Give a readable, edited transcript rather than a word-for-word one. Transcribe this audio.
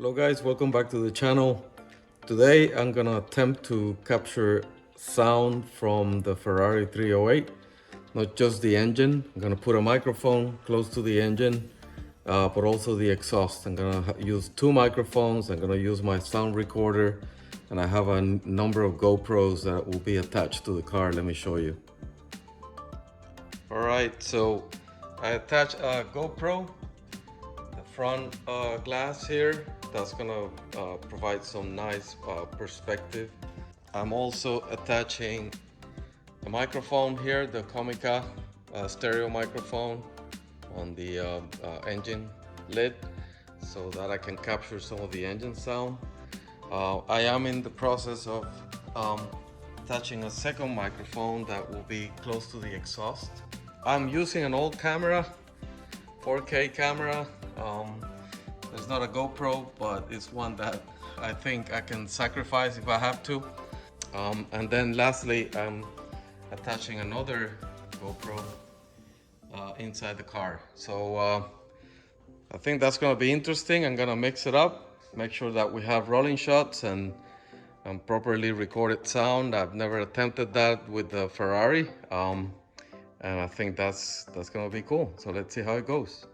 Hello guys, welcome back to the channel. Today I'm gonna attempt to capture sound from the Ferrari 308, not just the engine. I'm gonna put a microphone close to the engine, but also the exhaust. I'm gonna use two microphones. I'm gonna use my sound recorder, and I have a number of GoPros that will be attached to the car. Let me show you. All right, so I attach a GoPro, the front glass here. That's gonna provide some nice perspective. I'm also attaching a microphone here, the Comica stereo microphone on the engine lid, so that I can capture some of the engine sound. I am in the process of attaching a second microphone that will be close to the exhaust. I'm using an old camera, 4K camera. It's not a GoPro, but it's one that I think I can sacrifice if I have to. And then lastly, I'm attaching another GoPro inside the car. So I think that's gonna be interesting. I'm gonna mix it up, make sure that we have rolling shots and properly recorded sound. I've never attempted that with the Ferrari. And I think that's gonna be cool. So let's see how it goes.